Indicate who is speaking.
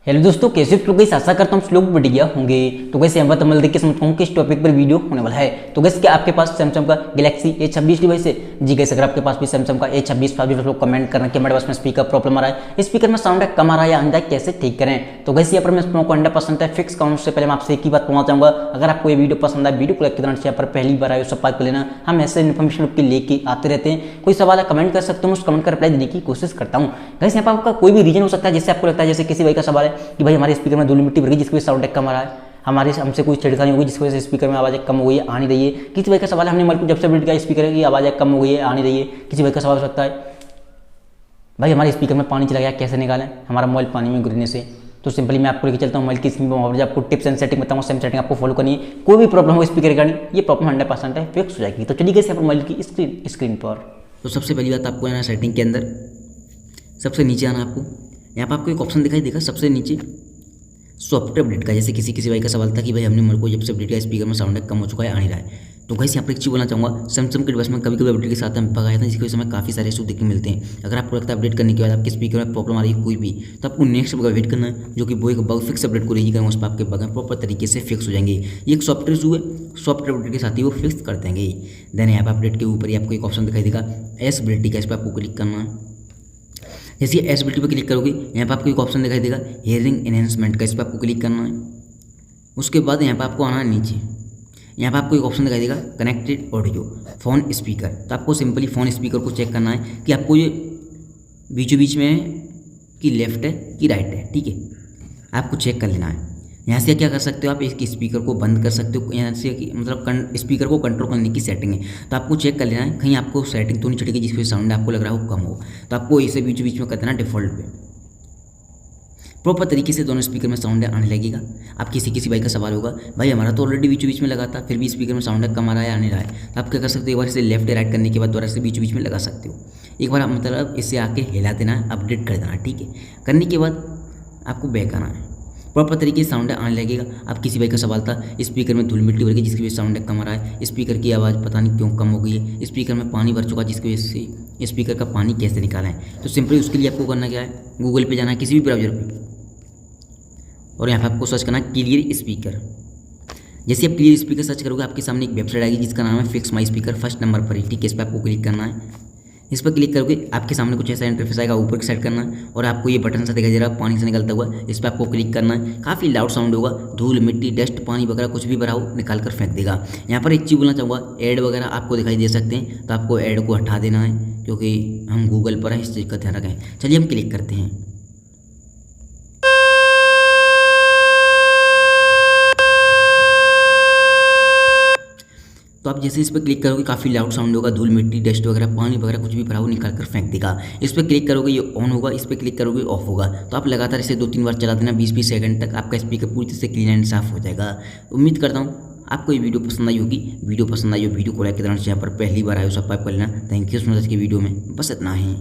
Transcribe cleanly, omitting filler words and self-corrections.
Speaker 1: Hello दोस्तों, कैसे आप लोग गैस आशा करता हूँ आप लोग बढ़िया होंगे। तो गैस यहाँ पर तमल देख के समझता हूँ कि इस टॉपिक पर वीडियो होने वाला है। तो गैस क्या आपके पास सैमसंग का गैलेक्सी A26 डिवाइस है? जी गैस, अगर आपके पास भी सैमसंग का A26 5 लोग कमेंट करना कि हमारे पास में स्पीकर प्रॉब्लम आ रहा है, स्पीकर में साउंड कम आ रहा है या अंदर कैसे ठीक करें। तो गैस यहाँ पर मैं लोगों को 100% है फिक्स काउंट से पहले मैं आपसे एक ही बात कहना चाहूँगा, अगर आपको ये वीडियो पसंद आए, वीडियो को लाइक के दौरान यहाँ पर पहली बार आए सब्सक्राइब कर लेना। हम ऐसे इन्फॉर्मेशन आपके लेके आते रहते हैं। कोई सवाल है कमेंट कर सकते हो, उस कमेंट का रिप्लाई देने की कोशिश करता हूँ। गैस यहाँ पर आपका कोई भी रीजन हो सकता है जिससे आपको लगता है, जैसे किसी भाई का सवाल है कि भाई हमारे स्पीकर में धूल मिट्टी भर गई जिसकी वजह से साउंड कम आ रहा है, हमसे कोई छेड़खानी हो गई जिसकी वजह से स्पीकर में आवाज़ कम हो गई है, आ नहीं रही है। किसी भाई का सवाल है हमने मतलब जब से अपडेट किया स्पीकर की आवाज़ कम हो गई है, आ नहीं रही है। किसी भाई का सवाल हो सकता है भाई हमारे स्पीकर में पानी चला गया, कैसे निकालें, हमारा मोबाइल पानी में गिरने से। तो सिंपली मैं आपको लेके चलता हूँ मोबाइल की स्क्रीन पर, आपको टिप्स एंड सेटिंग बताऊँगा, सेम सेटिंग आपको फॉलो करनी है। कोई भी प्रॉब्लम हो स्पीकर रिगार्डिंग, ये प्रॉब्लम 100% है फिक्स हो जाएगी। तो चलिए गए यहाँ पर मोबाइल की स्क्रीन पर। तो सबसे पहली बात आपको यहाँ सेटिंग के अंदर सबसे नीचे आना। आपको यहाँ पर आपको एक ऑप्शन दिखाई देगा सबसे नीचे सॉफ्टवेयर अपडेट का। जैसे किसी भाई का सवाल था कि भाई हमने मेरे को जब से अपडेट किया स्पीकर में साउंड कम हो चुका है, आ नहीं रहा है। तो गाइस यहाँ पर एक चीज़ बोलना चाहूँगा, सैमसंग के डिवाइस में कभी अपडेट के साथ हम भगाया था, जिसकी वजह से हमें काफ़ी सारे इशू देखने मिलते हैं। अगर आपको लगता है अपडेट करने के बाद आपके स्पीकर में प्रॉब्लम आ रही है कोई भी, तो आपको नेक्स्ट वेट करना है, जो कि वो एक बग फिक्स अपडेट को रेडी करेंगे, उस पर आपके बग प्रॉपर तरीके से फिक्स हो जाएंगे। ये एक सॉफ्टवेयर इशू है, सॉफ्टवेयर अपडेट के साथ ही वो फिक्स कर देंगे। देन यहाँ पर अपडेट के ऊपर ही आपको एक ऑप्शन दिखाई देगा एसबिलिटी का, इस पर आपको क्लिक करना है। जैसे एसबिलिटी पर क्लिक करोगे यहाँ पर आपको एक ऑप्शन दिखाई देगा हियरिंग एनहेंसमेंट का, इस पर आपको क्लिक करना है। उसके बाद यहाँ पर आपको आना है नीचे, यहाँ पर आपको एक ऑप्शन दिखाई देगा कनेक्टेड ऑडियो फ़ोन स्पीकर। तो आपको सिंपली फ़ोन स्पीकर को चेक करना है कि आपको ये बीचों बीच में है कि लेफ्ट है कि राइट है, ठीक है, आपको चेक कर लेना है। यहाँ से क्या कर सकते हो आप, इसकी स्पीकर को बंद कर सकते हो, यहाँ से कि मतलब स्पीकर को कंट्रोल करने की सेटिंग है। तो आपको चेक कर लेना है कहीं आपको सेटिंग तो नहीं चढ़ेगी जिसकी साउंड आपको लग रहा हो कम हो। तो आपको इसे बीच बीच में कर देना डिफ़ॉल्ट पे, प्रॉपर तरीके से दोनों स्पीकर में साउंड आने लगेगा। आप किसी भाई का सवाल होगा भाई हमारा तो ऑलरेडी बीच बीच में लगा था, फिर भी स्पीकर में साउंड कम आ रहा है, आने रहा है। तो आप क्या कर सकते हो, एक बार इसे लेफ्ट राइट करने के बाद दोबारा से बीच बीच में लगा सकते हो। एक बार आप मतलब इसे आके हिला देना है, अपडेट कर देना, ठीक है। करने के बाद आपको बैक आना है, प्रॉपर तरीके से साउंड आने लगेगा। आप किसी भाई का सवाल था स्पीकर में धूल मिट्टी भर गई जिसकी वजह से साउंड कम आ रहा है, स्पीकर की आवाज़ पता नहीं क्यों कम हो गई है, स्पीकर में पानी भर चुका जिसकी वजह से स्पीकर का पानी कैसे निकाला है। तो सिंपली उसके लिए आपको करना क्या है, गूगल पे जाना है किसी भी ब्राउजर पे, और यहाँ पे आपको सर्च करना है क्लियर स्पीकर। जैसे आप क्लियर स्पीकर सर्च करोगे आपके सामने एक वेबसाइट आएगी जिसका नाम है fix my speaker, first number पर ही, ठीक है। इस पर आपको क्लिक करना है। इस पर क्लिक करोगे आपके सामने कुछ ऐसा इंटरफेस आएगा, ऊपर की साइड करना है और आपको ये बटन सा दिखाई दे रहा है पानी से निकलता हुआ, इस पर आपको क्लिक करना है। काफ़ी लाउड साउंड होगा, धूल मिट्टी डस्ट पानी वगैरह कुछ भी भरा हो निकाल कर फेंक देगा। यहाँ पर एक चीज़ बोलना चाहूँगा, ऐड वगैरह आपको दिखाई दे सकते हैं, तो आपको ऐड को हटा देना है क्योंकि हम गूगल पर हैं, इस चीज़ का ध्यान रखें। चलिए हम क्लिक करते हैं। तो आप जैसे इस पर क्लिक करोगे काफ़ी लाउड साउंड होगा, धूल मिट्टी डस्ट वगैरह पानी वगैरह कुछ भी भरा हो निकाल कर फेंक देगा। इस पर क्लिक करोगे ये ऑन होगा, इस पर क्लिक करोगे ऑफ होगा। तो आप लगातार इसे 2-3 बार चला देना, 20-20 सेकंड तक आपका स्पीकर पूरी तरह से क्लीन एंड साफ हो जाएगा। उम्मीद करता हूँ आपको ये वीडियो पसंद आई होगी। वीडियो पसंद आई हो वीडियो को लाइक के दौरान यहाँ पर पहली बार आए हो सब्सक्राइब कर लेना। Thank you so much. आज की वीडियो में बस इतना ही।